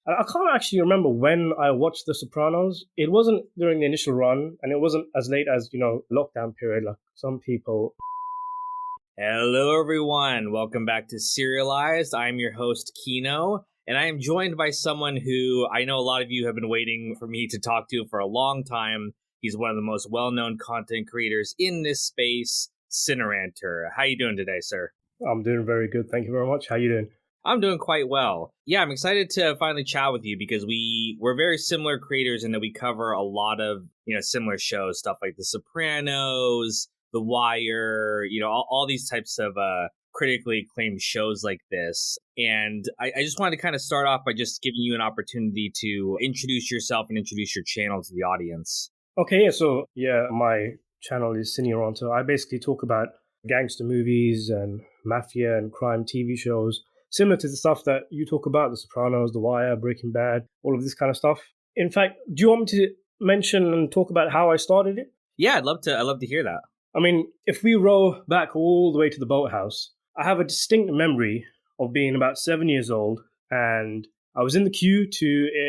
I can't actually remember when I watched The Sopranos. It wasn't during the initial run, and it wasn't as late as, lockdown period, like some people. Hello, everyone. Welcome back to Serialized. I'm your host, Kino, and I am joined by someone who I know a lot of you have been waiting for me to talk to for a long time. He's one of the most well-known content creators in this space, Cineranter. How you doing today, sir? I'm doing very good. Thank you very much. How you doing? I'm doing quite well. Yeah, I'm excited to finally chat with you because we're very similar creators in that we cover a lot of, similar shows, stuff like The Sopranos, The Wire, all these types of critically acclaimed shows like this. And I just wanted to kind of start off by just giving you an opportunity to introduce yourself and introduce your channel to the audience. Okay, so my channel is Cineranter. I basically talk about gangster movies and mafia and crime TV shows, similar to the stuff that you talk about, The Sopranos, The Wire, Breaking Bad, all of this kind of stuff. In fact, do you want me to mention and talk about how I started it? Yeah, I'd love to hear that. I mean, if we roll back all the way to the boathouse, I have a distinct memory of being about 7 years old, and I was in the queue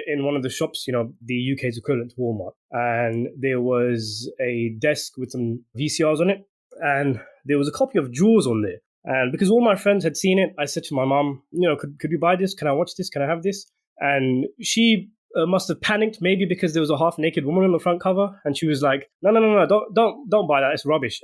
in one of the shops, the UK's equivalent to Walmart, and there was a desk with some VCRs on it, and there was a copy of Jaws on there. And because all my friends had seen it, I said to my mom, could we buy this? Can I watch this? Can I have this? And she must have panicked, maybe because there was a half-naked woman on the front cover, and she was like, no, don't buy that, it's rubbish.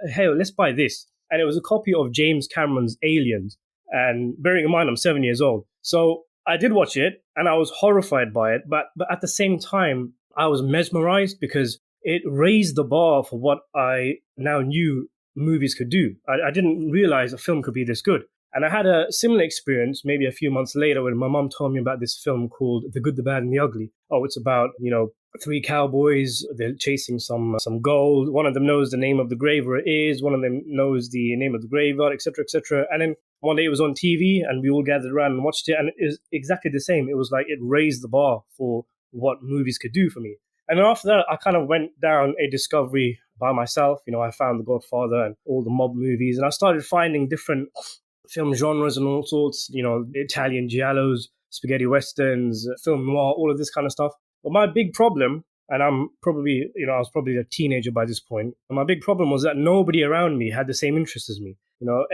Hey, let's buy this. And it was a copy of James Cameron's Aliens. And bearing in mind, I'm 7 years old. So I did watch it, and I was horrified by it, but at the same time, I was mesmerized because it raised the bar for what I now knew movies could do. I didn't realize a film could be this good. And I had a similar experience maybe a few months later when my mom told me about this film called The Good, the Bad, and the Ugly. Oh, it's about, three cowboys. They're chasing some gold. One of them knows the name of the grave where it is. One of them knows the name of the graveyard, etc., etc. And then one day it was on TV and we all gathered around and watched it. And it was exactly the same. It was like it raised the bar for what movies could do for me. And then after that, I kind of went down a discovery by myself. I found The Godfather and all the mob movies. And I started finding different film genres and all sorts, Italian giallos, spaghetti westerns, film noir, all of this kind of stuff. But my big problem, and I was probably a teenager by this point, and my big problem was that nobody around me had the same interest as me.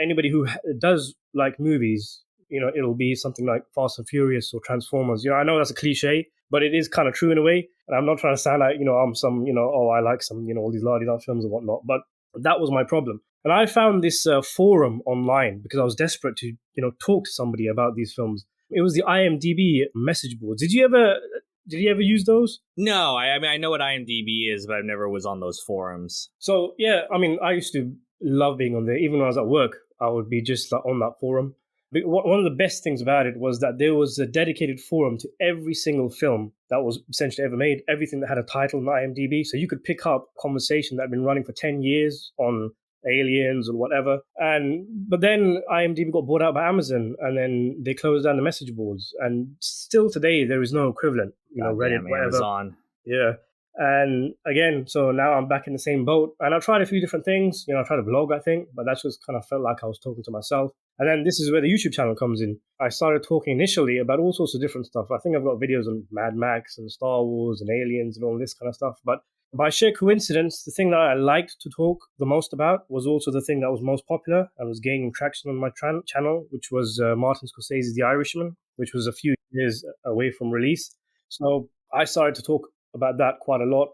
Anybody who does like movies, it'll be something like Fast and Furious or Transformers. I know that's a cliche, but it is kind of true in a way. And I'm not trying to sound like, I'm some, I like some, all these la-di-da films and whatnot. But that was my problem. And I found this forum online because I was desperate to, talk to somebody about these films. It was the IMDb message boards. Did you ever use those? No, I mean, I know what IMDb is, but I never was on those forums. So, yeah, I mean, I used to love being on there. Even when I was at work, I would be just like on that forum. But one of the best things about it was that there was a dedicated forum to every single film that was essentially ever made, everything that had a title on IMDb. So you could pick up a conversation that had been running for 10 years on Aliens or whatever. But then IMDb got bought out by Amazon, and then they closed down the message boards. And still today, there is no equivalent. Reddit, whatever. Amazon. Yeah. And again, so now I'm back in the same boat. And I tried a few different things. I tried a vlog, I think, but that just kind of felt like I was talking to myself. And then this is where the YouTube channel comes in. I started talking initially about all sorts of different stuff. I think I've got videos on Mad Max and Star Wars and Aliens and all this kind of stuff. But by sheer coincidence, the thing that I liked to talk the most about was also the thing that was most popular and was gaining traction on my channel, which was Martin Scorsese's The Irishman, which was a few years away from release. So I started to talk about that quite a lot.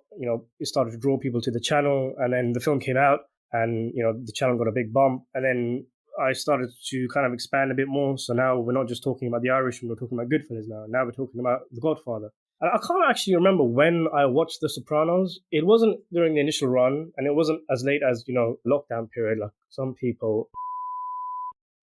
It started to draw people to the channel, and then the film came out, and the channel got a big bump, and then I started to kind of expand a bit more. So now we're not just talking about The Irishman, we're talking about Goodfellas now. Now we're talking about The Godfather. And I can't actually remember when I watched The Sopranos. It wasn't during the initial run, and it wasn't as late as, lockdown period, like some people.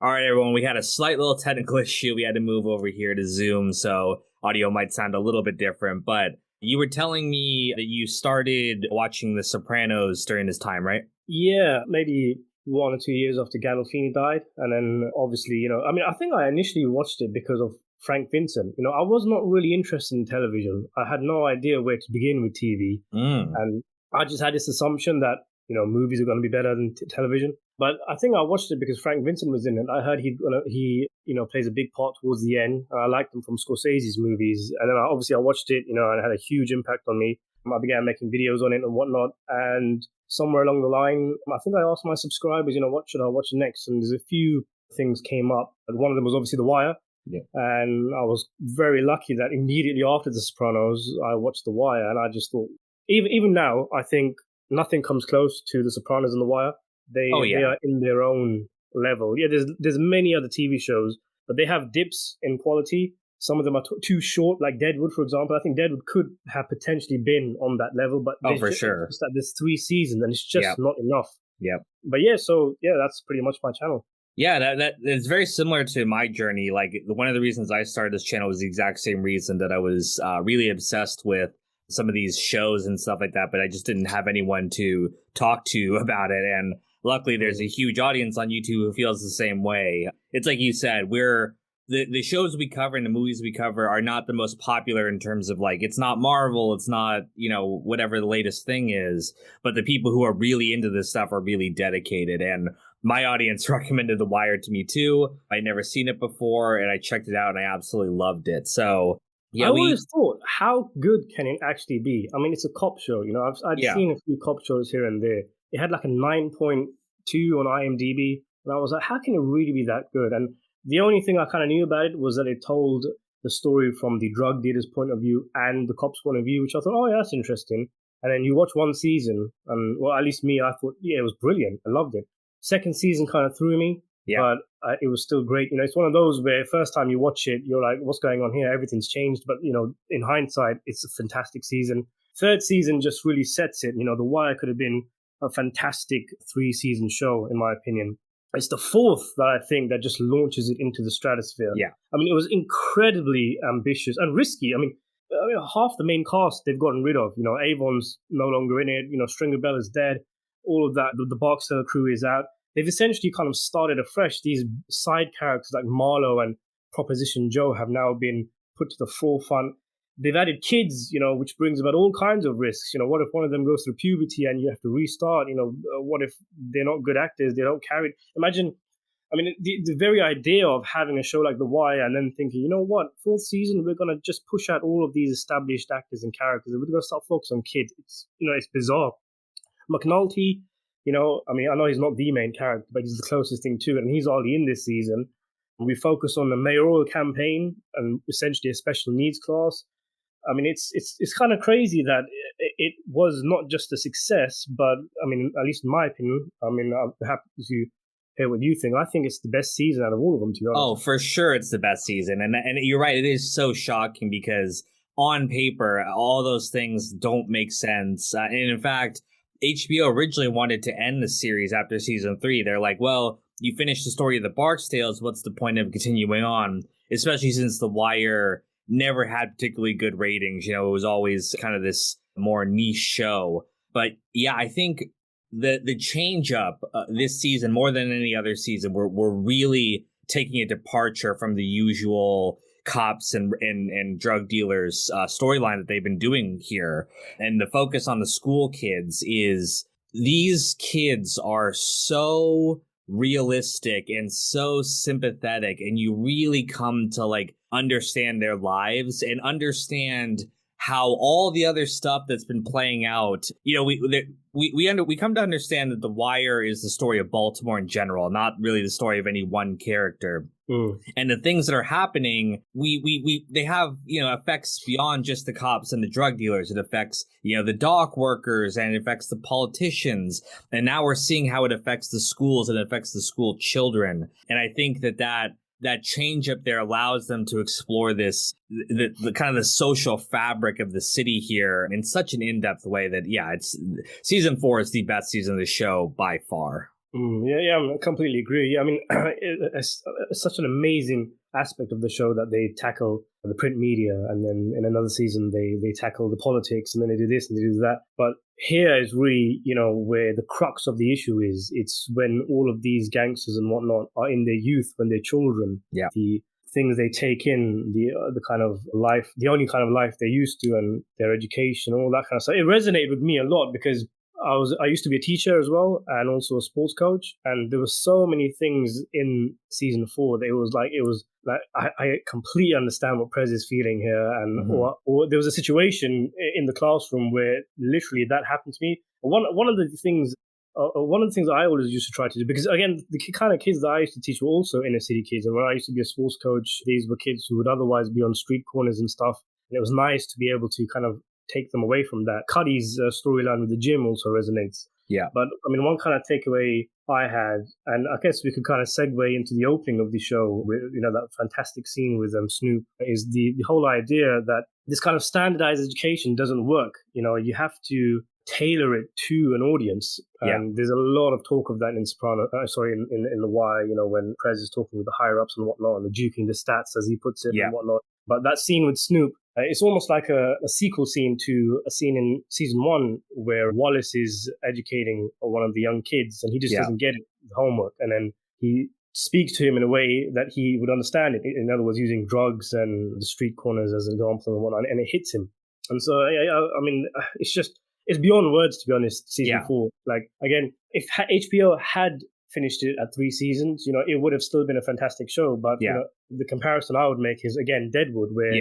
All right, everyone, we had a slight little technical issue. We had to move over here to Zoom, so audio might sound a little bit different. But you were telling me that you started watching The Sopranos during this time, right? Yeah, maybe 1 or 2 years after Gandolfini died. And then obviously, I think I initially watched it because of Frank Vincent. I was not really interested in television. I had no idea where to begin with TV. And I just had this assumption that, movies are going to be better than television. But I think I watched it because Frank Vincent was in it. I heard he plays a big part towards the end. I liked him from Scorsese's movies, and then obviously I watched it, and it had a huge impact on me. I began making videos on it and whatnot, and somewhere along the line, I think I asked my subscribers, what should I watch next? And there's a few things came up, and one of them was obviously The Wire. Yeah. And I was very lucky that immediately after The Sopranos, I watched The Wire, and I just thought, even now, I think nothing comes close to The Sopranos and The Wire. They are in their own level. Yeah, there's many other TV shows, but they have dips in quality. Some of them are too short, like Deadwood, for example. I think Deadwood could have potentially been on that level, but for sure. It's that there's 3 seasons, and it's just not enough. Yep. But that's pretty much my channel. Yeah, that it's very similar to my journey. Like, one of the reasons I started this channel was the exact same reason, that I was really obsessed with some of these shows and stuff like that, but I just didn't have anyone to talk to about it. And luckily, there's a huge audience on YouTube who feels the same way. It's like you said, the shows we cover and the movies we cover are not the most popular in terms of, like, it's not Marvel, it's not, whatever the latest thing is, but the people who are really into this stuff are really dedicated. And my audience recommended The Wire to me too. I'd never seen it before, and I checked it out, and I absolutely loved it. So yeah, I always thought, how good can it actually be? I mean, it's a cop show. I've seen a few cop shows here and there. It had like a 9.2 on IMDb, and I was like, how can it really be that good? And the only thing I kind of knew about it was that it told the story from the drug dealer's point of view and the cop's point of view, which I thought, oh yeah, that's interesting. And then you watch one season, and well, at least me, I thought, yeah, it was brilliant. I loved it. Second season kind of threw me, but it was still great. It's one of those where first time you watch it, you're like, what's going on here? Everything's changed. But, in hindsight, it's a fantastic season. Third season just really sets it. The Wire could have been a fantastic 3-season show, in my opinion. It's the fourth that I think that just launches it into the stratosphere. Yeah. I mean, it was incredibly ambitious and risky. I mean, half the main cast they've gotten rid of. Avon's no longer in it. Stringer Bell is dead. All of that, the Barksdale crew is out. They've essentially kind of started afresh. These side characters like Marlo and Proposition Joe have now been put to the forefront. They've added kids, which brings about all kinds of risks. What if one of them goes through puberty and you have to restart? What if they're not good actors? They don't carry it. Imagine, the very idea of having a show like The Wire and then thinking, fourth season, we're going to just push out all of these established actors and characters. We're going to start focusing on kids. It's bizarre. McNulty, I know he's not the main character, but he's the closest thing to it, and he's already in this season. We focus on the mayoral campaign and essentially a special needs class. It's kind of crazy that it was not just a success, but at least in my opinion, I'm happy to hear what you think. I think it's the best season out of all of them, to be honest. Oh, for sure, it's the best season, and you're right. It is so shocking because on paper, all those things don't make sense, and in fact, HBO originally wanted to end the series after season 3. They're like, well, you finished the story of the Barksdales. What's the point of continuing on? Especially since The Wire never had particularly good ratings. It was always kind of this more niche show. But yeah, I think the change up this season, more than any other season, we're really taking a departure from the usual cops and drug dealers storyline that they've been doing here. And the focus on the school kids is these kids are so realistic and so sympathetic, and you really come to like understand their lives and understand how all the other stuff that's been playing out, we come to understand that The Wire is the story of Baltimore in general, not really the story of any one character. And the things that are happening, they have, effects beyond just the cops and the drug dealers. It affects, the dock workers, and it affects the politicians. And now we're seeing how it affects the schools and it affects the school children. And I think that change up there allows them to explore the kind of the social fabric of the city here in such an in-depth way that, it's season 4 is the best season of the show by far. I completely agree. It's such an amazing aspect of the show that they tackle the print media, and then in another season they tackle the politics, and then they do this and they do that. But here is really, where the crux of the issue is. It's when all of these gangsters and whatnot are in their youth, when they're children. Yeah. The things they take in, the kind of life, the only kind of life they're used to, and their education, all that kind of stuff. It resonated with me a lot because I used to be a teacher as well, and also a sports coach. And there were so many things in season 4 that it was like I completely understand what Prez is feeling here, and or there was a situation in the classroom where literally that happened to me. One of the things I always used to try to do, because again, the kind of kids that I used to teach were also inner city kids, and when I used to be a sports coach, these were kids who would otherwise be on street corners and stuff. And it was nice to be able to kind of take them away from that. Cuddy's storyline with the gym also resonates. Yeah. But I mean, one kind of takeaway I had, and I guess we could kind of segue into the opening of the show with, that fantastic scene with Snoop, is the whole idea that this kind of standardized education doesn't work. You have to tailor it to an audience. And there's a lot of talk of that in in The Wire, when Prez is talking with the higher ups and whatnot, and the juking the stats, as he puts it, and whatnot. But that scene with Snoop, it's almost like a sequel scene to a scene in season 1 where Wallace is educating one of the young kids, and he just doesn't get it, the homework. And then he speaks to him in a way that he would understand it. In other words, using drugs and the street corners as an example and whatnot, and it hits him. And so, I mean, it's beyond words, to be honest, season 4. Like, again, if HBO had finished it at 3 seasons, it would have still been a fantastic show. But the comparison I would make is, again, Deadwood, where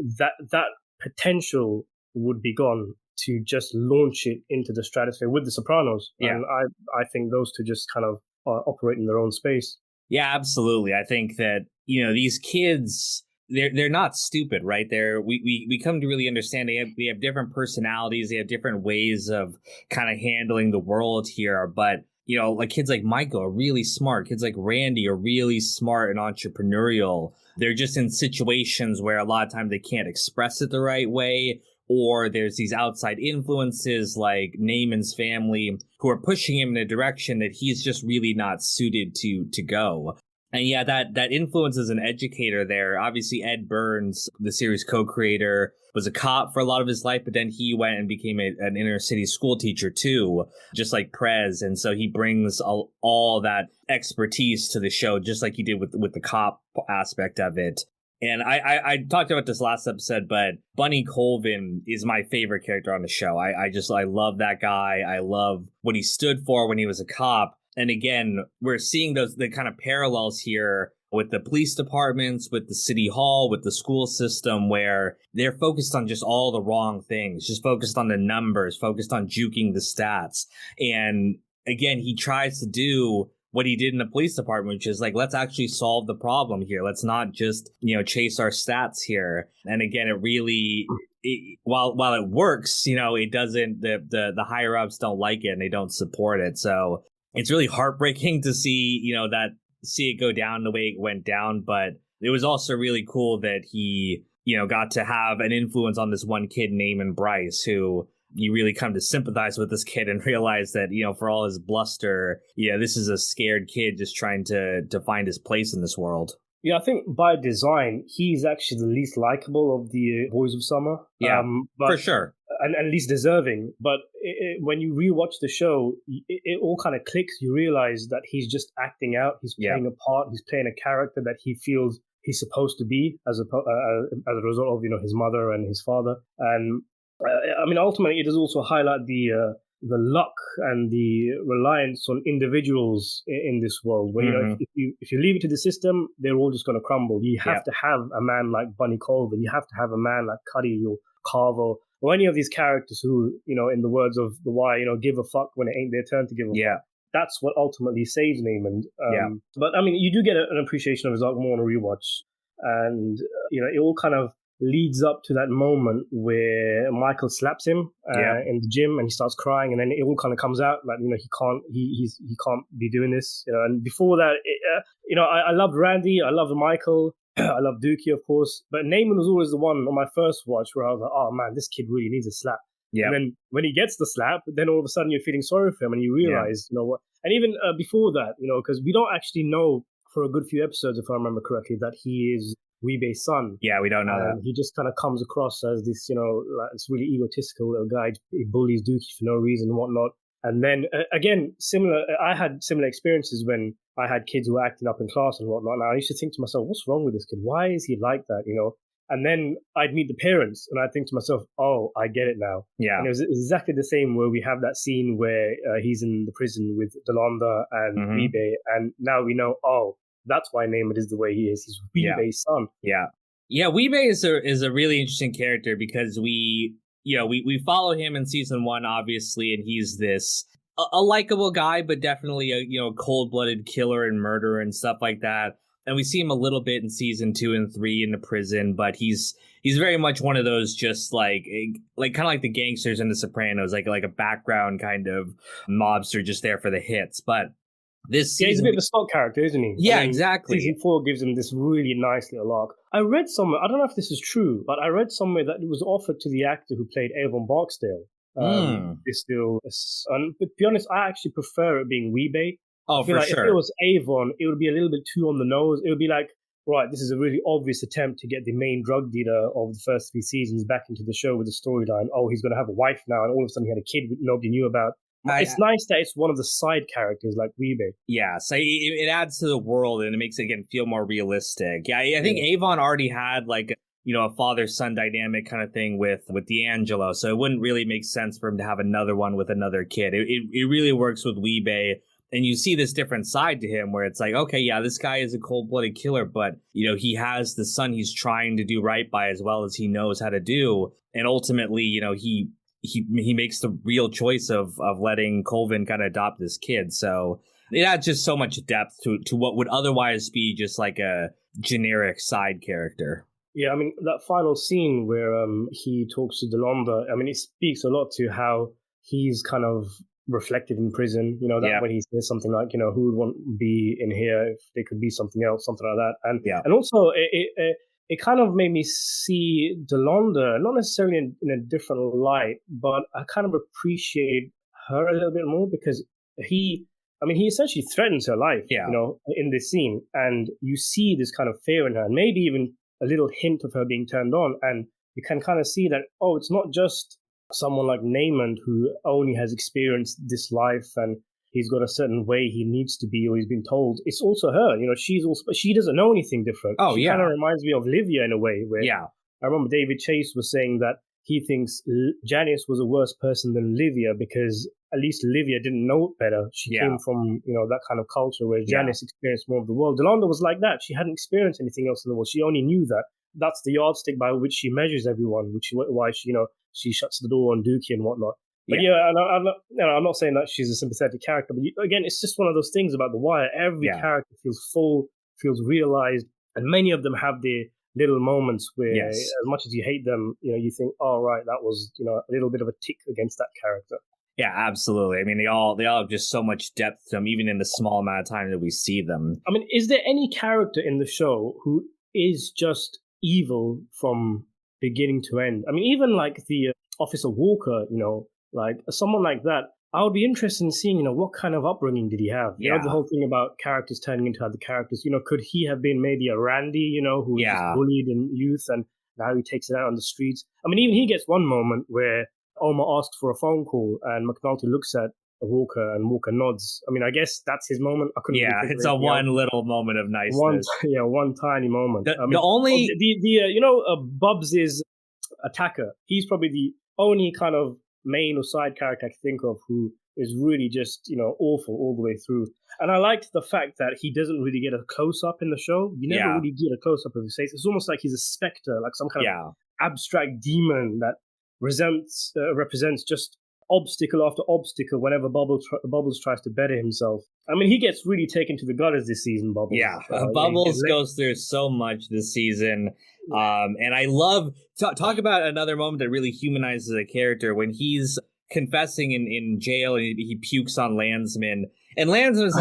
that potential would be gone to just launch it into the stratosphere with The Sopranos. And I think those two just kind of operate in their own space. Yeah, absolutely. I think that, these kids, they're not stupid, right? We come to really understand they have different personalities, they have different ways of kind of handling the world here. But like kids like Michael are really smart. Kids like Randy are really smart and entrepreneurial. They're just in situations where a lot of times they can't express it the right way, or there's these outside influences like Naaman's family who are pushing him in a direction that he's just really not suited to go. And that influence as an educator there. Obviously, Ed Burns, the series co-creator, was a cop for a lot of his life, but then he went and became an inner city school teacher too, just like Prez. And so he brings all that expertise to the show, just like he did with the cop aspect of it. And I talked about this last episode, but Bunny Colvin is my favorite character on the show. I love that guy. I love what he stood for when he was a cop. And again, we're seeing the kind of parallels here with the police departments, with the city hall, with the school system, where they're focused on just all the wrong things, just focused on the numbers, focused on juking the stats. And again, he tries to do what he did in the police department, which is like, let's actually solve the problem here. Let's not just, chase our stats here. And again, it really, while it works, it doesn't, the higher ups don't like it and they don't support it. So it's really heartbreaking to see, see it go down the way it went down. But it was also really cool that he, got to have an influence on this one kid, Naaman Bryce, who you really come to sympathize with this kid and realize that, for all his bluster, this is a scared kid just trying to find his place in this world. Yeah, I think by design, he's actually the least likable of the Boys of Summer. Yeah, for sure. And least deserving. But when you rewatch the show, it all kind of clicks. You realize that he's just acting out. He's playing a part. He's playing a character that he feels he's supposed to be as a result of, his mother and his father. And I mean, ultimately, it does also highlight the luck and the reliance on individuals in this world. Where if you leave it to the system, they're all just going to crumble. You have to have a man like Bunny Colvin. You have to have a man like Cuddy or Carver, or any of these characters who, in the words of The Wire, give a fuck when it ain't their turn to give a fuck. That's what ultimately saves Naaman. But I mean, you do get an appreciation of his arc more on a rewatch, and it all kind of leads up to that moment where Michael slaps him in the gym, and he starts crying, and then it all kind of comes out like he can't be doing this. And before that, I loved Randy, I loved Michael. I love Dookie, of course, but Naaman was always the one on my first watch where I was like, oh man, this kid really needs a slap. Yeah. And then when he gets the slap, then all of a sudden you're feeling sorry for him, and you realize, what. And even before that, because we don't actually know for a good few episodes, if I remember correctly, that he is Weebay's son. Yeah, we don't know that. He just kind of comes across as this, like this really egotistical little guy. He bullies Dookie for no reason and whatnot. And then again, I had similar experiences when I had kids who were acting up in class and whatnot. And I used to think to myself, what's wrong with this kid? Why is he like that? And then I'd meet the parents, and I'd think to myself, "Oh, I get it now." Yeah. And it was exactly the same where we have that scene where he's in the prison with Delonda and Weebay, and now we know, oh, that's why Namor is the way he is. He's Weebay's son. Yeah. Yeah, Weebay is a really interesting character because we follow him in season 1, obviously, and he's this a likable guy, but definitely a cold-blooded killer and murderer and stuff like that. And we see him a little bit in season 2 and 3 in the prison, but he's very much one of those just like kind of like the gangsters in The Sopranos, like a background kind of mobster just there for the hits. But this season, he's a bit of a stock character, isn't he? Yeah, exactly. Season 4 gives him this really nice little arc. I read somewhere, I don't know if this is true, but I read somewhere that it was offered to the actor who played Avon Barksdale. But to be honest, I actually prefer it being Weebay. Oh, for sure. If it was Avon, it would be a little bit too on the nose. It would be like, right, this is a really obvious attempt to get the main drug dealer of the first 3 seasons back into the show with the storyline. Oh, he's going to have a wife now, and all of a sudden he had a kid nobody knew about. It's nice that it's one of the side characters like Weebay. Yeah, so it adds to the world and it makes it again feel more realistic. Yeah, I think Avon already had like a father-son dynamic kind of thing with D'Angelo, so it wouldn't really make sense for him to have another one with another kid. It really works with Weebay, and you see this different side to him where it's like, okay, yeah, this guy is a cold-blooded killer, but he has the son he's trying to do right by as well as he knows how to do, and ultimately, he makes the real choice of letting Colvin kind of adopt this kid. So it adds just so much depth to what would otherwise be just like a generic side character. Yeah, I mean, that final scene where he talks to Delonda, I mean, it speaks a lot to how he's kind of reflected in prison, when he says something like, who would want to be in here if they could be something else, something like that. And also it kind of made me see Delonda, not necessarily in a different light, but I kind of appreciate her a little bit more because he essentially threatens her life, in this scene. And you see this kind of fear in her, and maybe even a little hint of her being turned on. And you can kind of see that, it's not just someone like Naaman who only has experienced this life and he's got a certain way he needs to be or he's been told. It's also her, she doesn't know anything different. She kind of reminds me of Livia in a way where I remember David Chase was saying that he thinks Janice was a worse person than Livia because at least Livia didn't know better. She came from, that kind of culture where Janice experienced more of the world. Delonda was like that. She hadn't experienced anything else in the world. She only knew that. That's the yardstick by which she measures everyone, why she shuts the door on Dookie and whatnot. But I'm not saying that she's a sympathetic character, but again, it's just one of those things about The Wire. Every character feels full, feels realized, and many of them have their little moments where, as much as you hate them, you think, oh, right, that was, a little bit of a tick against that character. Yeah, absolutely. I mean, they all have just so much depth to them, even in the small amount of time that we see them. I mean, is there any character in the show who is just evil from beginning to end? I mean, even like the Officer Walker, like someone like that, I would be interested in seeing, what kind of upbringing did he have? The whole thing about characters turning into other characters. Could he have been maybe a Randy, who was just bullied in youth and now he takes it out on the streets? I mean, even he gets one moment where Omar asks for a phone call and McNulty looks at Walker and Walker nods. I mean, I guess that's his moment. I couldn't. Yeah, it's a one little moment of niceness. One tiny moment. Bubs' attacker. He's probably the only kind of main or side character I can think of who is really just, awful all the way through. And I liked the fact that he doesn't really get a close-up in the show. You never really get a close-up of his face. It's almost like he's a specter, like some kind of abstract demon that represents just obstacle after obstacle whenever Bubbles tries to better himself. I mean, he gets really taken to the gutters this season, Bubbles. Yeah, Bubbles goes through so much this season. And I love talk about another moment that really humanizes a character when he's confessing in jail and he pukes on Landsman. And Landsman's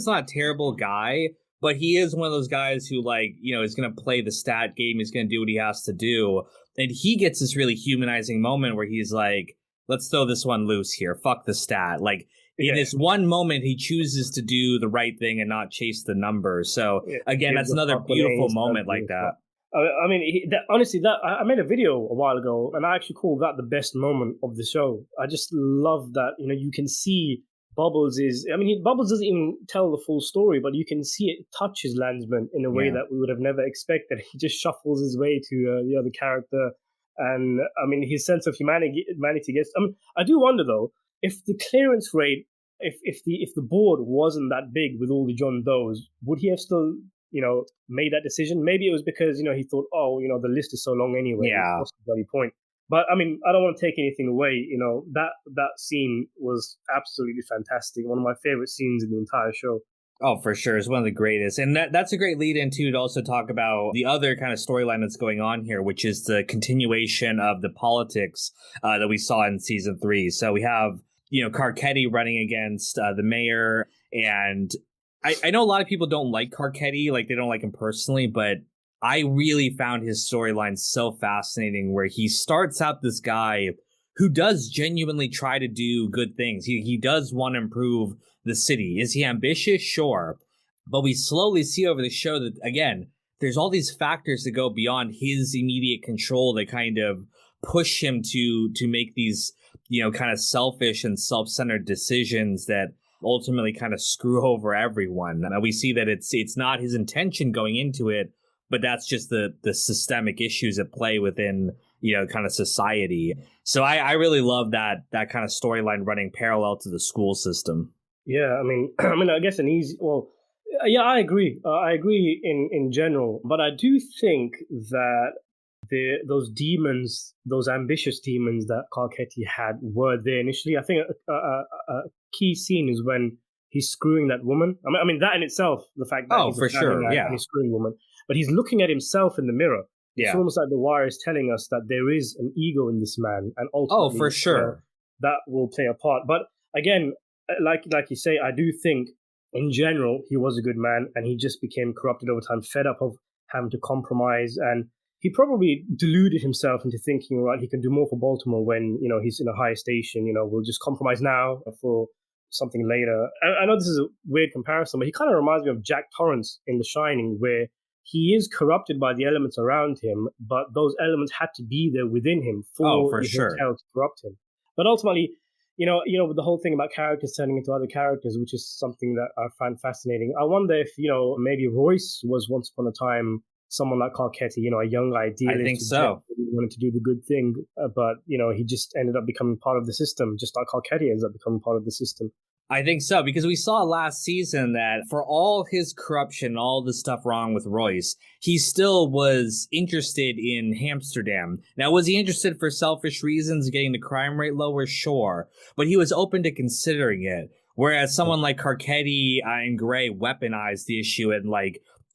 not a terrible guy, but he is one of those guys who is going to play the stat game. He's going to do what he has to do. And he gets this really humanizing moment where he's like, let's throw this one loose here. Fuck the stat. In this one moment, he chooses to do the right thing and not chase the numbers. So again, that's another beautiful moment like that. I mean, honestly, I made a video a while ago, and I actually call that the best moment of the show. I just love that, you can see Bubbles is, I mean, Bubbles doesn't even tell the full story, but you can see it touch his landsman in a way that we would have never expected. He just shuffles his way to the other character. And I mean, his sense of humanity gets, I mean, I do wonder though, if the clearance rate, if the board wasn't that big with all the John Does, would he have still, made that decision? Maybe it was because, he thought, oh, the list is so long anyway. Yeah. What's the bloody point? But I mean, I don't want to take anything away. That scene was absolutely fantastic. One of my favorite scenes in the entire show. Oh, for sure. It's one of the greatest. And that's a great lead in, too, to also talk about the other kind of storyline that's going on here, which is the continuation of the politics that we saw in season 3. So we have, Carcetti running against the mayor. And I know a lot of people don't like Carcetti, like they don't like him personally, but I really found his storyline so fascinating, where he starts out this guy who does genuinely try to do good things. He does want to improve the city. Is he ambitious? Sure. But we slowly see over the show that, again, there's all these factors that go beyond his immediate control that kind of push him to make these, kind of selfish and self-centered decisions that ultimately kind of screw over everyone. And we see that it's not his intention going into it, but that's just the systemic issues at play within, kind of society. So I really love that kind of storyline running parallel to the school system. Yeah, I mean, I guess yeah, I agree. I agree in general, but I do think that those demons, those ambitious demons that Carcetti had, were there initially. I think a key scene is when he's screwing that woman. I mean that in itself, the fact that he's for sure, and he's screwing a woman, but he's looking at himself in the mirror. Yeah. It's almost like The Wire is telling us that there is an ego in this man, and ultimately, for sure, that will play a part. But again, like you say, I do think in general he was a good man, and he just became corrupted over time, fed up of having to compromise, and he probably deluded himself into thinking, right, he can do more for Baltimore when he's in a higher station. We'll just compromise now for something later. I know this is a weird comparison, but he kind of reminds me of Jack Torrance in The Shining, where he is corrupted by the elements around him, but those elements had to be there within him for the hotel to corrupt him. But ultimately, with the whole thing about characters turning into other characters, which is something that I find fascinating. I wonder if, maybe Royce was once upon a time someone like Carcetti, a young idealist. I think so. He wanted to do the good thing, but, he just ended up becoming part of the system, just like Carcetti ends up becoming part of the system. I think so, because we saw last season that for all his corruption, all the stuff wrong with Royce, he still was interested in Amsterdam. Now, was he interested for selfish reasons, getting the crime rate lower? Sure. But he was open to considering it. Whereas someone like Carcetti and Gray weaponized the issue and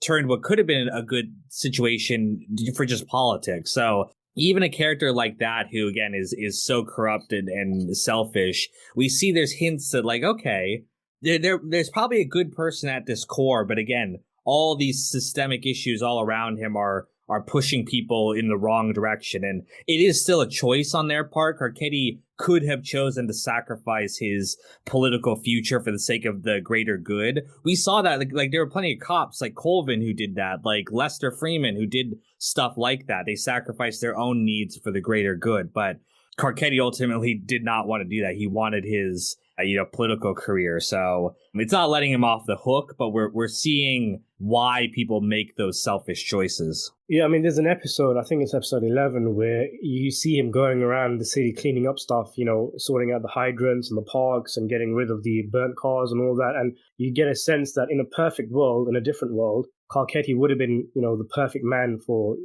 turned what could have been a good situation for just politics. So even a character like that, who again is so corrupted and selfish, we see there's hints that okay, there's probably a good person at this core, but again, all these systemic issues all around him are pushing people in the wrong direction, and it is still a choice on their part. Carcetti could have chosen to sacrifice his political future for the sake of the greater good. We saw that there were plenty of cops like Colvin who did that, like Lester Freeman who did stuff like that. They sacrificed their own needs for the greater good, but Carcetti ultimately did not want to do that. He wanted his political career. So it's not letting him off the hook, but we're seeing why people make those selfish choices. Yeah, I mean, there's an episode, I think it's episode 11, where you see him going around the city cleaning up stuff, sorting out the hydrants and the parks and getting rid of the burnt cars and all that. And you get a sense that in a perfect world, in a different world, Carcetti would have been, the perfect man for,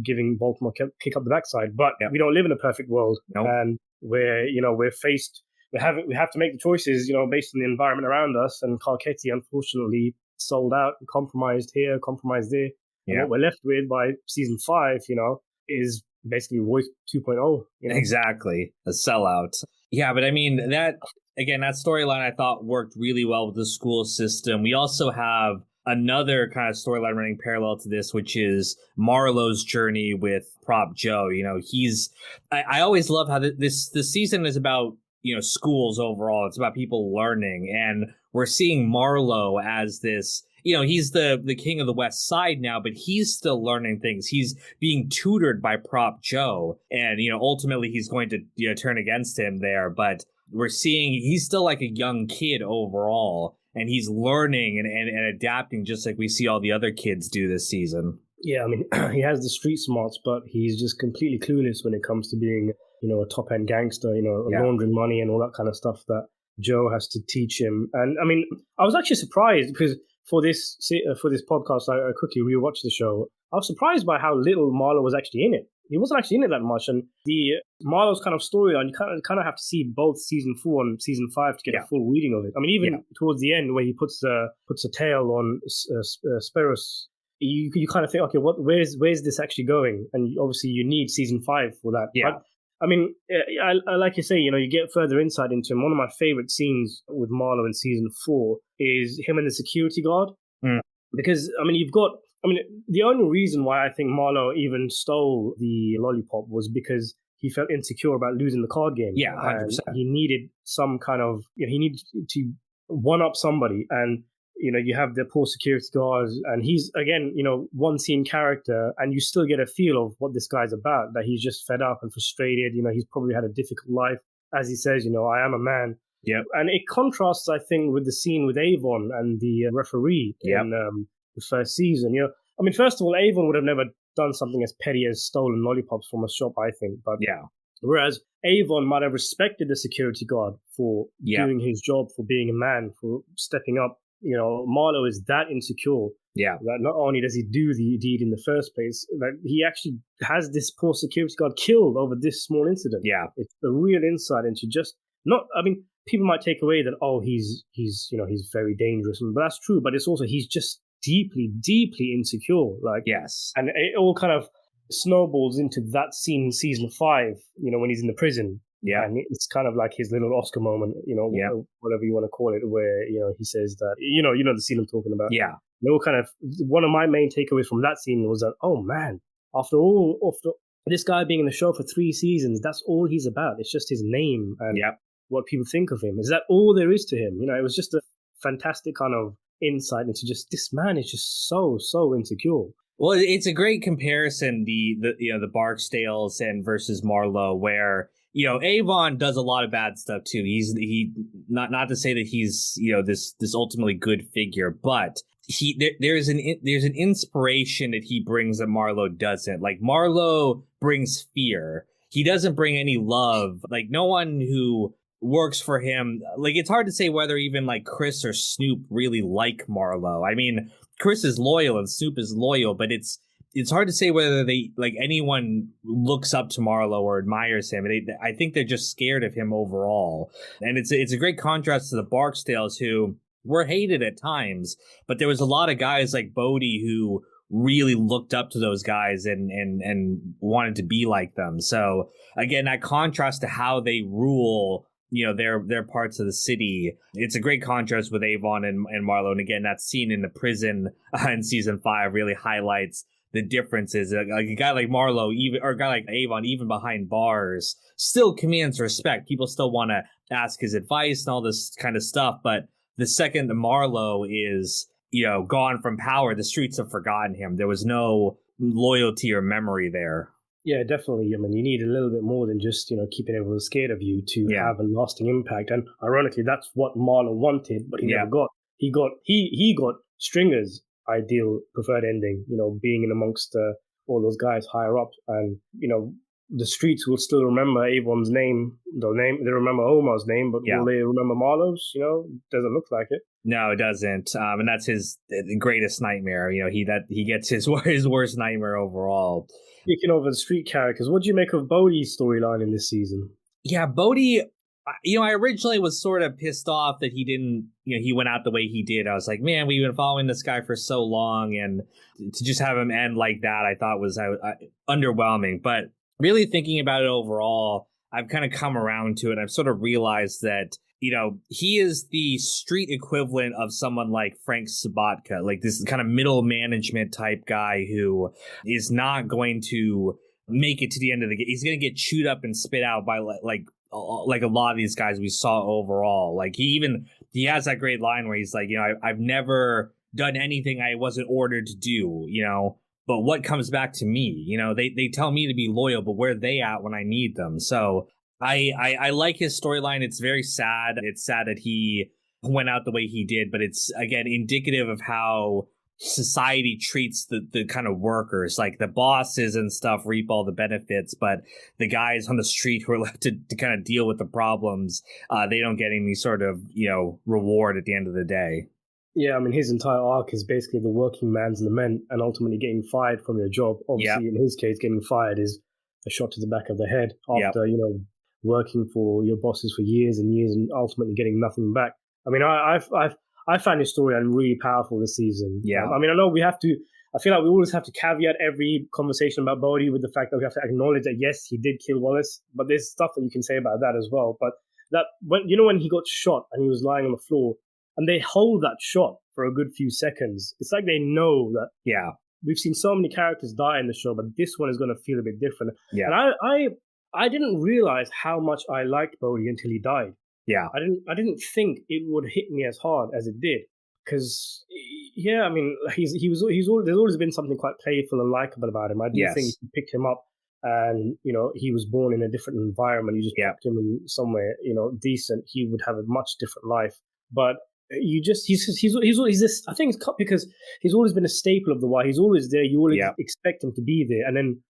giving Baltimore kick up the backside. But we don't live in a perfect world. Nope. And we're faced, we have to make the choices, based on the environment around us. And Carcetti, unfortunately, sold out, compromised here, compromised there. And what we're left with by season 5, is basically Royce 2.0. Exactly. A sellout. Yeah, but I mean, that storyline I thought worked really well with the school system. We also have another kind of storyline running parallel to this, which is Marlo's journey with Prop Joe. I always love how this season is about, schools overall. It's about people learning. And we're seeing Marlo as this, he's the king of the West Side now, but he's still learning things. He's being tutored by Prop Joe. And, ultimately he's going to turn against him there. But we're seeing he's still like a young kid overall, and he's learning and adapting just like we see all the other kids do this season. Yeah, I mean, he has the street smarts, but he's just completely clueless when it comes to being, a top-end gangster, laundering money and all that kind of stuff that Joe has to teach him. And I mean, I was actually surprised because for this podcast, I quickly rewatched the show. I was surprised by how little Marlo was actually in it. He wasn't actually in it that much, and the Marlo's kind of storyline, you kind of have to see both season 4 and season 5 to get a full reading of it. I mean, even towards the end, where he puts a tail on Speros, you kind of think, okay, where's this actually going? And obviously, you need season 5 for that. Yeah. But, I mean, I like you say, you get further insight into him. One of my favorite scenes with Marlo in season 4 is him and the security guard. Because, I mean, the only reason why I think Marlo even stole the lollipop was because he felt insecure about losing the card game. Yeah, 100%. He needed some kind of, he needed to one-up somebody. And, you have the poor security guards, and he's, again, one scene character, and you still get a feel of what this guy's about, that he's just fed up and frustrated. He's probably had a difficult life. As he says, I am a man. Yeah. And it contrasts, I think, with the scene with Avon and the referee in the first season. I mean, first of all, Avon would have never done something as petty as stolen lollipops from a shop, I think. But whereas Avon might have respected the security guard for doing his job, for being a man, for stepping up. Marlo is that insecure that not only does he do the deed in the first place, that he actually has this poor security guard killed over this small incident. Yeah. It's a real insight into just people might take away that, he's very dangerous, but that's true. But it's also, he's just deeply, deeply insecure. And it all kind of snowballs into that scene in season 5, when he's in the prison. Yeah. And it's kind of like his little Oscar moment, whatever you want to call it, where, he says that, the scene I'm talking about. Yeah. One of my main takeaways from that scene was that, oh man, after this guy being in the show for 3 seasons, that's all he's about. It's just his name and what people think of him. Is that all there is to him? It was just a fantastic kind of insight into just, this man is just so, so insecure. Well, it's a great comparison, the Barksdales and versus Marlo, where Avon does a lot of bad stuff too. He not to say that he's this ultimately good figure, but there's an inspiration that he brings that Marlo doesn't. Like, Marlo brings fear. He doesn't bring any love. Like, no one who works for him, like, it's hard to say whether even like Chris or Snoop really like Marlo. I mean, Chris is loyal and Snoop is loyal, but it's hard to say whether they, like, anyone looks up to Marlo or admires him. I think they're just scared of him overall. And it's a great contrast to the Barksdales, who were hated at times, but there was a lot of guys like Bodie who really looked up to those guys and wanted to be like them. So again, that contrast to how they rule, their parts of the city. It's a great contrast with Avon and Marlo. And again, that scene in the prison in season 5 really highlights the differences. Like a guy like Marlo, or a guy like Avon, even behind bars, still commands respect. People still want to ask his advice and all this kind of stuff. But the second Marlo is, gone from power, the streets have forgotten him. There was no loyalty or memory there. Yeah, definitely. I mean, you need a little bit more than just, keeping everyone scared of you to have a lasting impact. And ironically, that's what Marlo wanted, but he never got. He got Stringer's ideal preferred ending, being in amongst all those guys higher up. And, the streets will still remember Avon's name. They remember Omar's name, but will they remember Marlo's? Doesn't look like it. No, it doesn't. And that's his greatest nightmare. He gets his worst nightmare overall. Speaking of the street characters, what do you make of Bodie's storyline in this season? Yeah, Bodie, I originally was sort of pissed off that he didn't, he went out the way he did. I was like, man, we've been following this guy for so long, and to just have him end like that, I thought was underwhelming. But really thinking about it overall, I've kind of come around to it. I've sort of realized that, he is the street equivalent of someone like Frank Sabatka, like this kind of middle management type guy who is not going to make it to the end of the game. He's going to get chewed up and spit out by like a lot of these guys we saw overall. Like, he has that great line where he's like, I've never done anything I wasn't ordered to do, but what comes back to me? They tell me to be loyal, but where are they at when I need them? So I like his storyline. It's very sad. It's sad that he went out the way he did, but it's again indicative of how society treats the kind of workers. Like the bosses and stuff reap all the benefits, but the guys on the street who are left to kind of deal with the problems, they don't get any sort of, reward at the end of the day. Yeah, I mean, his entire arc is basically the working man's lament and ultimately getting fired from your job. Obviously, Yep. in his case, getting fired is a shot to the back of the head Yep. after, working for your bosses for years and years and ultimately getting nothing back. I mean, I found his storyline really powerful this season. Yeah. I mean, I feel like we always have to caveat every conversation about Bodie with the fact that we have to acknowledge that, yes, he did kill Wallace, but there's stuff that you can say about that as well. But when he got shot and he was lying on the floor, and they hold that shot for a good few seconds. It's like they know that we've seen so many characters die in the show, but this one is going to feel a bit different. Yeah. And I didn't realize how much I liked Bodie until he died. Yeah. I didn't think it would hit me as hard as it did. Because, I mean, there's always been something quite playful and likable about him. I do think if you picked him up and, he was born in a different environment, you just kept him in somewhere, decent, he would have a much different life. But he's this. I think it's because he's always been a staple of the Wire. He's always there. You always expect him to be there, and then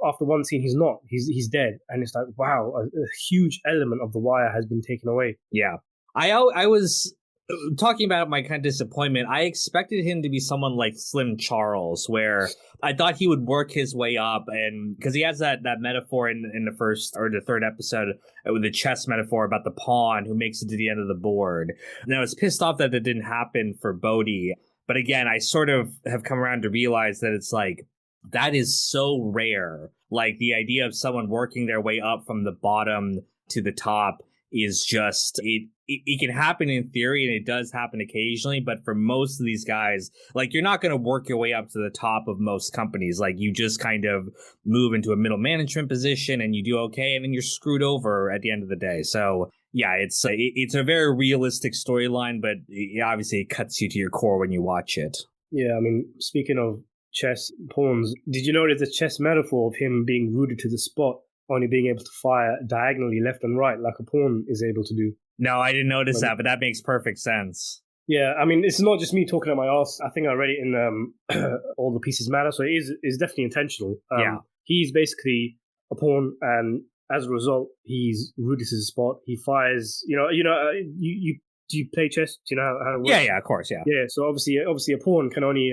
after one scene, he's not. He's dead, and it's like, wow, a huge element of the Wire has been taken away. Yeah, I was talking about my kind of disappointment. I expected him to be someone like Slim Charles, where I thought he would work his way up, and because he has that metaphor in the first or the third episode with the chess metaphor about the pawn who makes it to the end of the board. And I was pissed off that didn't happen for Bodie. But again, I sort of have come around to realize that it's like, that is so rare. Like the idea of someone working their way up from the bottom to the top is just, it can happen in theory, and it does happen occasionally, but for most of these guys, like, you're not going to work your way up to the top of most companies. Like, you just kind of move into a middle management position and you do okay, and then you're screwed over at the end of the day. So yeah, it's a very realistic storyline, but obviously it cuts you to your core when you watch it. Yeah, I mean, speaking of chess pawns, did you notice the chess metaphor of him being rooted to the spot, only being able to fire diagonally left and right like a pawn is able to do? No, I didn't notice that, but that makes perfect sense. Yeah, I mean, it's not just me talking at my ass. I think I read it in All the Pieces Matter, so it's definitely intentional. He's basically a pawn, and as a result, he's rooted to the spot. He fires. You do you play chess? Do you know how it works? Yeah, of course, yeah. Yeah, so obviously a pawn can only,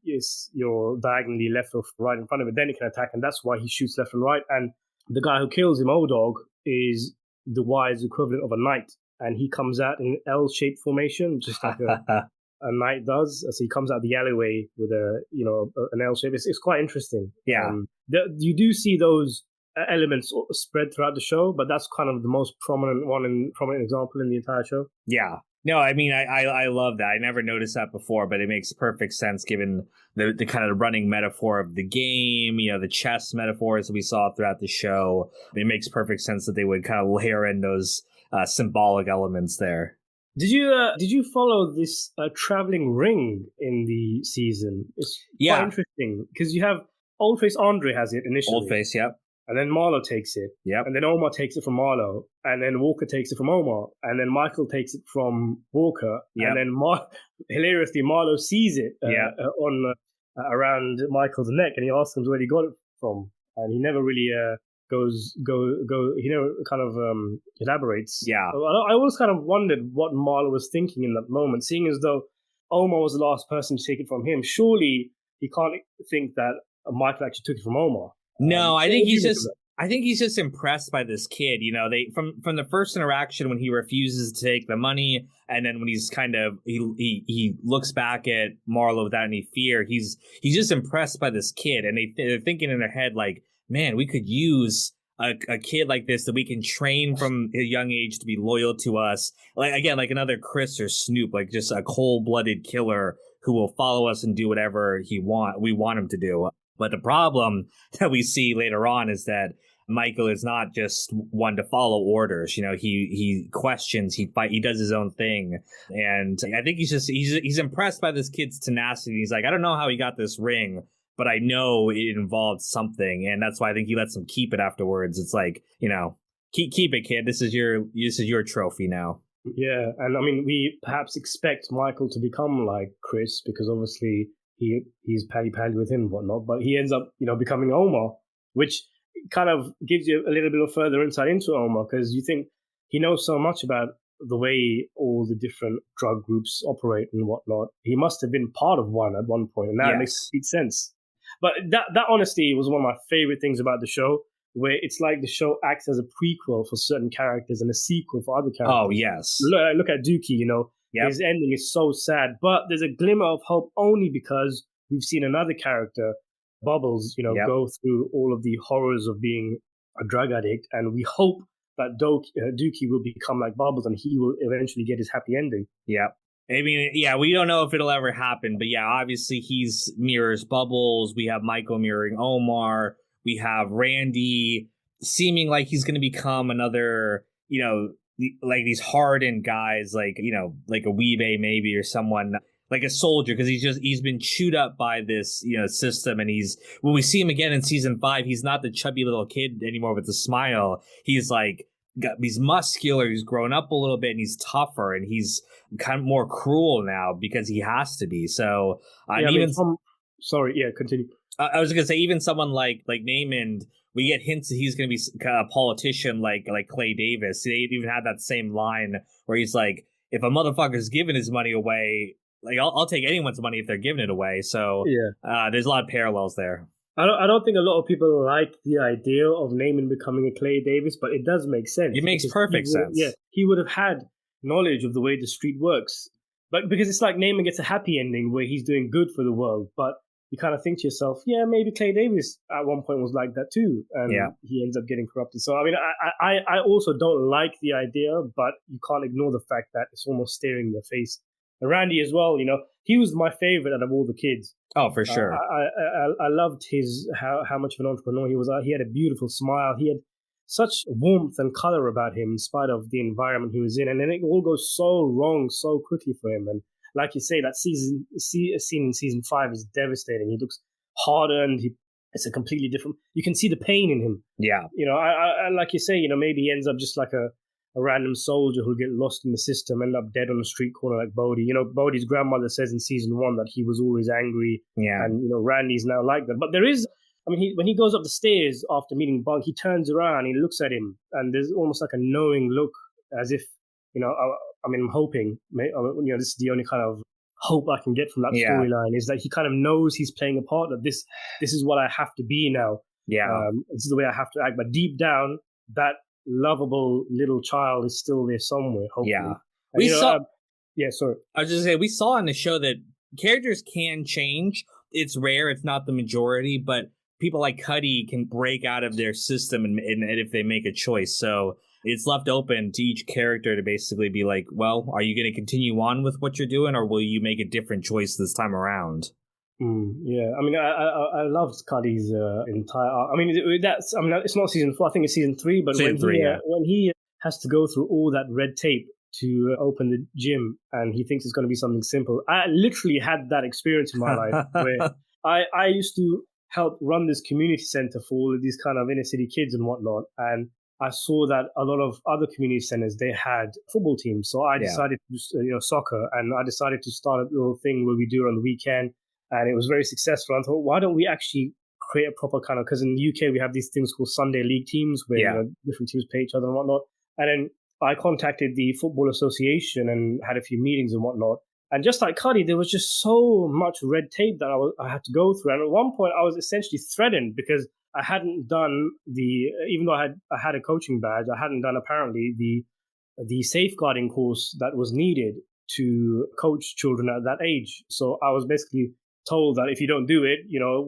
if you're diagonally left or right in front of it, then it can attack, and that's why he shoots left and right. And the guy who kills him, O-Dog, is the Wire's equivalent of a knight, and he comes out in an L-shaped formation, just like a knight does. So he comes out the alleyway with an L shape. It's quite interesting. Yeah, you do see those elements spread throughout the show, but that's kind of the most prominent example in the entire show. Yeah. No, I mean, I love that. I never noticed that before, but it makes perfect sense given the kind of running metaphor of the game, the chess metaphors that we saw throughout the show. It makes perfect sense that they would kind of layer in those symbolic elements there. Did you follow this traveling ring in the season? It's quite interesting because you have Oldface Andre has it initially. Oldface, yep. And then Marlo takes it. Yep. And then Omar takes it from Marlo. And then Walker takes it from Omar. And then Michael takes it from Walker. Yep. And then hilariously, Marlo sees it on around Michael's neck, and he asks him where he got it from. And he never really he never kind of elaborates. Yeah. I always kind of wondered what Marlo was thinking in that moment, seeing as though Omar was the last person to take it from him. Surely he can't think that Michael actually took it from Omar. No, I think he's just impressed by this kid. They from the first interaction when he refuses to take the money, and then when he's kind of he looks back at Marlo without any fear. He's just impressed by this kid, and they're thinking in their head like, man, we could use a kid like this that we can train from a young age to be loyal to us. Like another Chris or Snoop, like just a cold-blooded killer who will follow us and do whatever we want him to do. But the problem that we see later on is that Michael is not just one to follow orders. He questions, he does his own thing. And I think he's impressed by this kid's tenacity. He's like, I don't know how he got this ring, but I know it involved something, and that's why I think he lets him keep it afterwards. It's like, keep it, kid. This is your trophy now. Yeah, and I mean, we perhaps expect Michael to become like Chris because obviously he's pally with him and whatnot, but he ends up, becoming Omar, which kind of gives you a little bit of further insight into Omar because you think he knows so much about the way all the different drug groups operate and whatnot. He must have been part of one at one point, and that makes complete sense. But that honesty was one of my favorite things about the show, where it's like the show acts as a prequel for certain characters and a sequel for other characters. Oh, yes. Look at Dookie, his ending is so sad, but there's a glimmer of hope only because we've seen another character, Bubbles, go through all of the horrors of being a drug addict, and we hope that Dookie will become like Bubbles and he will eventually get his happy ending. Yeah. I mean, yeah, we don't know if it'll ever happen, but yeah, obviously he's mirrors Bubbles. We have Michael mirroring Omar. We have Randy seeming like he's going to become another, like these hardened guys, like a Weebay maybe, or someone like a soldier, because he's been chewed up by this, system. And when we see him again in season 5, he's not the chubby little kid anymore with the smile. He's muscular, he's grown up a little bit, and he's tougher, and he's kind of more cruel now because he has to be. So continue. I was gonna say, even someone like Naaman, we get hints that he's gonna be a politician like Clay Davis. They even had that same line where he's like, if a motherfucker's giving his money away, like I'll take anyone's money if they're giving it away. So there's a lot of parallels there. I don't think a lot of people like the idea of Naaman becoming a Clay Davis, but it does make sense. It makes perfect sense. Yeah, he would have had knowledge of the way the street works. But because it's like Naaman gets a happy ending where he's doing good for the world, but you kind of think to yourself, yeah, maybe Clay Davis at one point was like that too, and he ends up getting corrupted. So I mean, I also don't like the idea, but you can't ignore the fact that it's almost staring in your face. And Randy as well, he was my favorite out of all the kids. Oh, for sure. I loved how much of an entrepreneur he was. He had a beautiful smile. He had such warmth and color about him in spite of the environment he was in. And then it all goes so wrong so quickly for him. And like you say, that scene in season 5 is devastating. He looks hardened. It's a completely different. You can see the pain in him. Yeah. I like you say, maybe he ends up just like a random soldier who'll get lost in the system, end up dead on a street corner like Bodie. Bodie's grandmother says in season 1 that he was always angry. Yeah. And, Randy's now like that. But there is, when he goes up the stairs after meeting Bunk, he turns around, he looks at him, and there's almost like a knowing look as if, I'm hoping, this is the only kind of hope I can get from that storyline is that he kind of knows he's playing a part, that this is what I have to be now. Yeah. This is the way I have to act. But deep down, that lovable little child is still there somewhere, hopefully. Yeah. And, sorry. I was just saying, we saw in the show that characters can change. It's rare, it's not the majority, but people like Cuddy can break out of their system and if they make a choice. So it's left open to each character to basically be like, well, are you going to continue on with what you're doing, or will you make a different choice this time around? I mean, I loved Cuddy's entire arc. I mean, it's not season 4. I think it's season 3. But when he has to go through all that red tape to open the gym, and he thinks it's going to be something simple. I literally had that experience in my life where I used to help run this community center for all of these kind of inner city kids and whatnot, and I saw that a lot of other community centers, they had football teams. So I decided to do soccer, and I decided to start a little thing where we do it on the weekend. And it was very successful. I thought, why don't we actually create a proper kind of, because in the UK we have these things called Sunday league teams where different teams play each other and whatnot. And then I contacted the Football Association and had a few meetings and whatnot. And just like Cuddy, there was just so much red tape that I had to go through. And at one point I was essentially threatened because I hadn't done even though I had a coaching badge, I hadn't done apparently the safeguarding course that was needed to coach children at that age. So I was basically told that if you don't do it,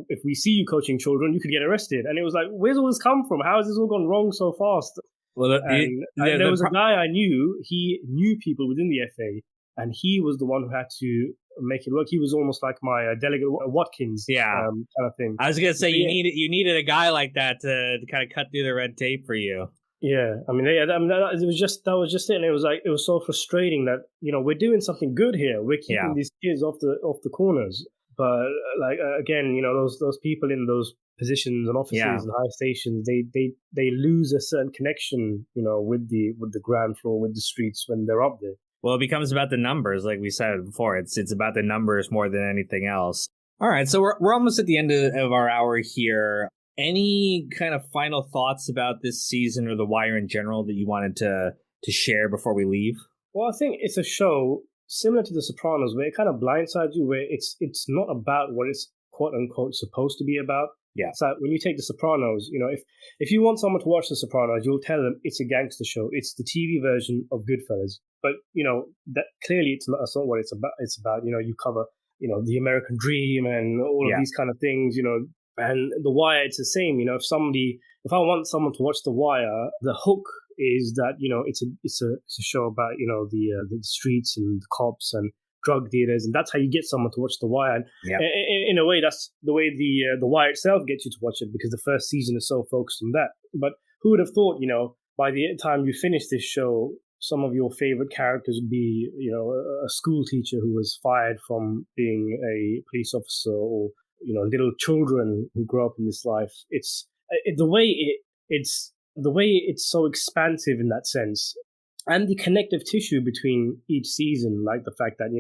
if we see you coaching children, you could get arrested. And it was like, where's all this come from? How has this all gone wrong so fast? Well, there was a guy I knew, he knew people within the FA, and he was the one who had to make it work. He was almost like my delegate Watkins kind of thing. I was going to say, you needed a guy like that to kind of cut through the red tape for you. Yeah, I mean, that was just it. And it was so frustrating that, we're doing something good here. We're keeping these kids off the corners. But like again, those people in those positions and Yeah. offices and high stations, they lose a certain connection, with the ground floor, with the streets when they're up there. Well, it becomes about the numbers, like we said before. It's about the numbers more than anything else. All right, so we're almost at the end of our hour here. Any kind of final thoughts about this season or The Wire in general that you wanted to share before we leave? Well, I think it's a show similar to The Sopranos, where it kind of blindsides you, where it's not about what it's quote unquote supposed to be about. Yeah. So when you take The Sopranos, if you want someone to watch The Sopranos, you'll tell them it's a gangster show. It's the TV version of Goodfellas. But that clearly it's not. That's not what it's about. It's about you cover the American dream and all of these kind of things. And The Wire, it's the same. If I want someone to watch The Wire, the hook is that it's a show about the streets and the cops and drug dealers, and that's how you get someone to watch The Wire. And in a way, that's the way the Wire itself gets you to watch it, because the first season is so focused on that. But who would have thought, by the time you finish this show, some of your favorite characters would be, a school teacher who was fired from being a police officer, or little children who grow up in this life. It's the way it's so expansive in that sense, and the connective tissue between each season, like the fact that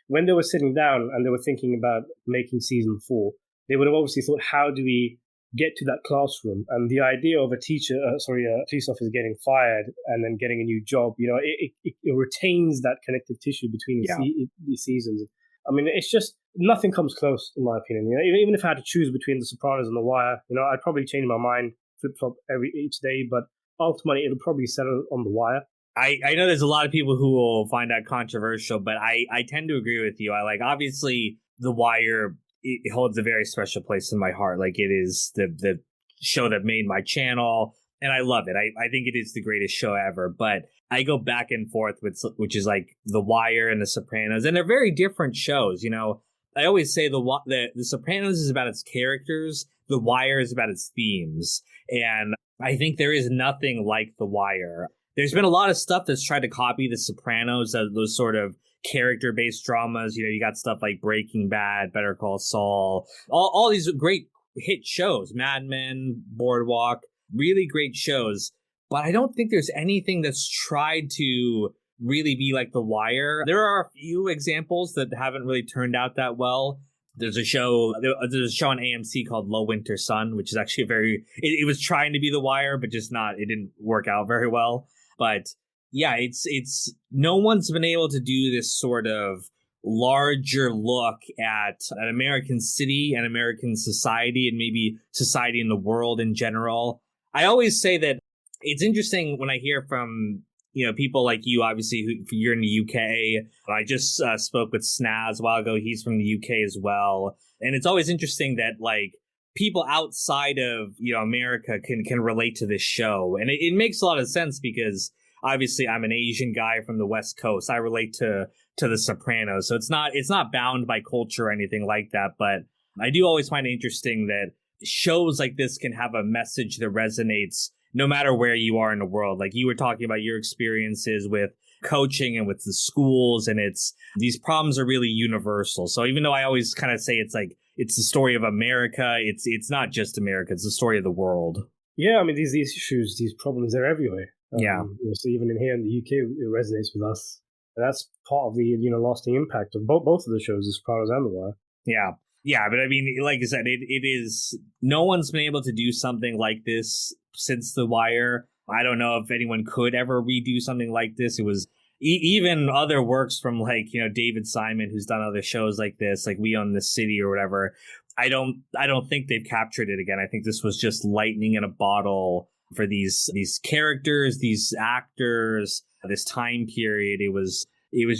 when they were sitting down and they were thinking about making season 4, they would have obviously thought, how do we get to that classroom? And the idea of a police officer getting fired and then getting a new job, it retains that connective tissue between these seasons. I mean, it's just nothing comes close, in my opinion. Even if I had to choose between The Sopranos and The Wire, I'd probably change my mind, flip flop each day, but ultimately it'll probably settle on The Wire. I know there's a lot of people who will find that controversial, but I tend to agree with you. Obviously The Wire, it holds a very special place in my heart. Like, it is the show that made my channel, and I love it. I think it is the greatest show ever, but I go back and forth with, which is like The Wire and The Sopranos, and they're very different shows. I always say the Sopranos is about its characters, The Wire is about its themes, and I think there is nothing like The Wire. There's been a lot of stuff that's tried to copy The Sopranos, those sort of character-based dramas. You got stuff like Breaking Bad, Better Call Saul, all these great hit shows, Mad Men, Boardwalk, really great shows. But I don't think there's anything that's tried to really be like The Wire. There are a few examples that haven't really turned out that well. There's a show on AMC called Low Winter Sun, which is actually it was trying to be The Wire, but just not, it didn't work out very well. But yeah, it's no one's been able to do this sort of larger look at an American city and American society, and maybe society in the world in general. I always say that it's interesting when I hear from people like you, obviously, who you're in the UK. I just spoke with Snaz a while ago. He's from the UK as well. And it's always interesting that, like, people outside of, America can relate to this show. And it makes a lot of sense, because obviously I'm an Asian guy from the West Coast. I relate to The Sopranos. So it's not bound by culture or anything like that. But I do always find it interesting that shows like this can have a message that resonates no matter where you are in the world. Like, you were talking about your experiences with coaching and with the schools, and these problems are really universal. So even though I always kind of say it's the story of America, it's not just America, it's the story of the world. Yeah, I mean, these issues, these problems, they're everywhere. So even in here in the UK, it resonates with us. And that's part of the lasting impact of both of the shows, The Sopranos and The Wire. Yeah, but I mean, like I said, it is, no one's been able to do something like this since The Wire. I don't know if anyone could ever redo something like this. It was even other works from, like, David Simon, who's done other shows like this, like We Own the City or whatever. I don't think they've captured it again. I think this was just lightning in a bottle for these characters, these actors, this time period. It was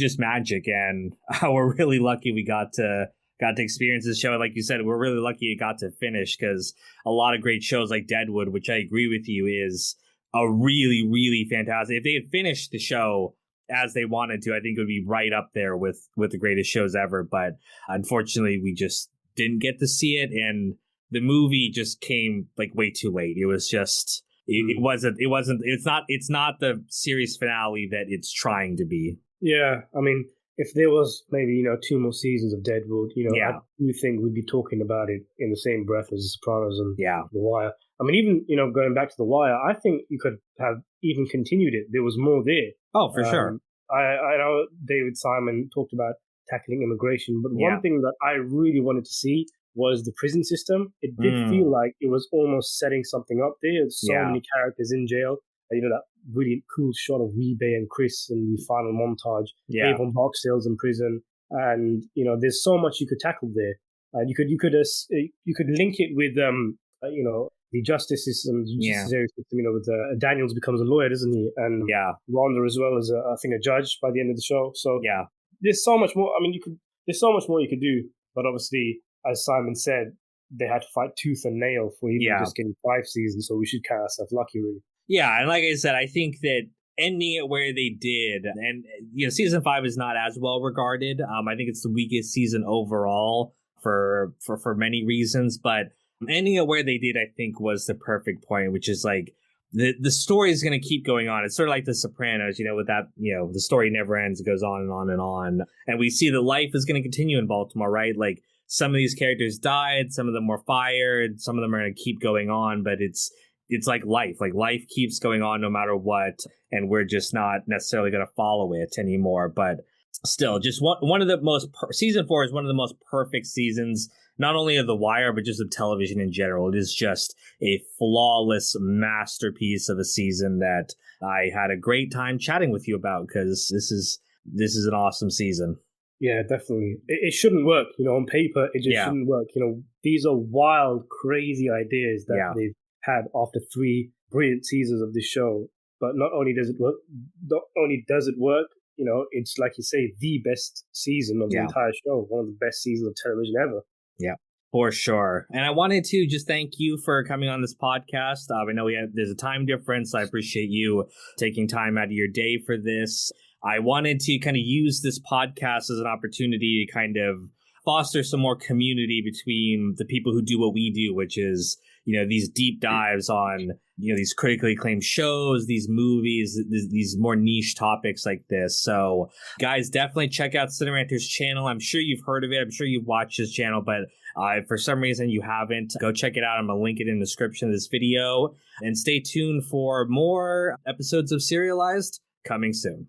just magic, and we're really lucky we got to experience this show. Like you said, we're really lucky it got to finish, because a lot of great shows like Deadwood, which I agree with you is a really, really fantastic. If they had finished the show as they wanted to, I think it would be right up there with the greatest shows ever. But unfortunately, we just didn't get to see it, and the movie just came like way too late. It was just it's not the series finale that it's trying to be. Yeah, I mean, if there was maybe, 2 more seasons of Deadwood, I Yeah. do think we'd be talking about it in the same breath as The Sopranos and Yeah. The Wire. I mean, even, going back to The Wire, I think you could have even continued it. There was more there. Oh, for sure. I know David Simon talked about tackling immigration, but Yeah. one thing that I really wanted to see was the prison system. It did Mm. feel like it was almost setting something up there. There's so Yeah. many characters in jail. That really cool shot of Weebay and Chris in the final montage. Yeah. Avon Barksdale's in prison, and there's so much you could tackle there. And you could link it with the justice system, the judiciary system. With Daniels becomes a lawyer, doesn't he? And Yeah. Rhonda as well as I think a judge by the end of the show. So Yeah. there's so much more. I mean, there's so much more you could do, but obviously, as Simon said, they had to fight tooth and nail for even just getting 5 seasons. So we should count ourselves lucky, really. Yeah, and like I said, I think that ending it where they did, and season 5 is not as well regarded. I think it's the weakest season overall for many reasons, but ending it where they did, I think, was the perfect point, which is like the story is going to keep going on. It's sort of like The Sopranos, with that, the story never ends. It goes on and on and on, and we see that life is going to continue in Baltimore, right? Like some of these characters died, some of them were fired, some of them are going to keep going on, but it's like life keeps going on no matter what, and we're just not necessarily going to follow it anymore. But still, just one of the most season 4 is one of the most perfect seasons, not only of The Wire but just of television in general. It is just a flawless masterpiece of a season that I had a great time chatting with you about, because this is an awesome season. Yeah, definitely. It shouldn't work, on paper. It just shouldn't work. These are wild, crazy ideas that they've had after 3 brilliant seasons of this show. But not only does it work, it's like you say, the best season of the entire show, one of the best seasons of television ever. Yeah, for sure. And I wanted to just thank you for coming on this podcast. I know there's a time difference. I appreciate you taking time out of your day for this. I wanted to kind of use this podcast as an opportunity to kind of foster some more community between the people who do what we do, which is, these deep dives on, these critically acclaimed shows, these movies, these more niche topics like this. So guys, definitely check out Cineranter's channel. I'm sure you've heard of it. I'm sure you've watched his channel, but if for some reason you haven't, go check it out. I'm going to link it in the description of this video, and stay tuned for more episodes of Serialized coming soon.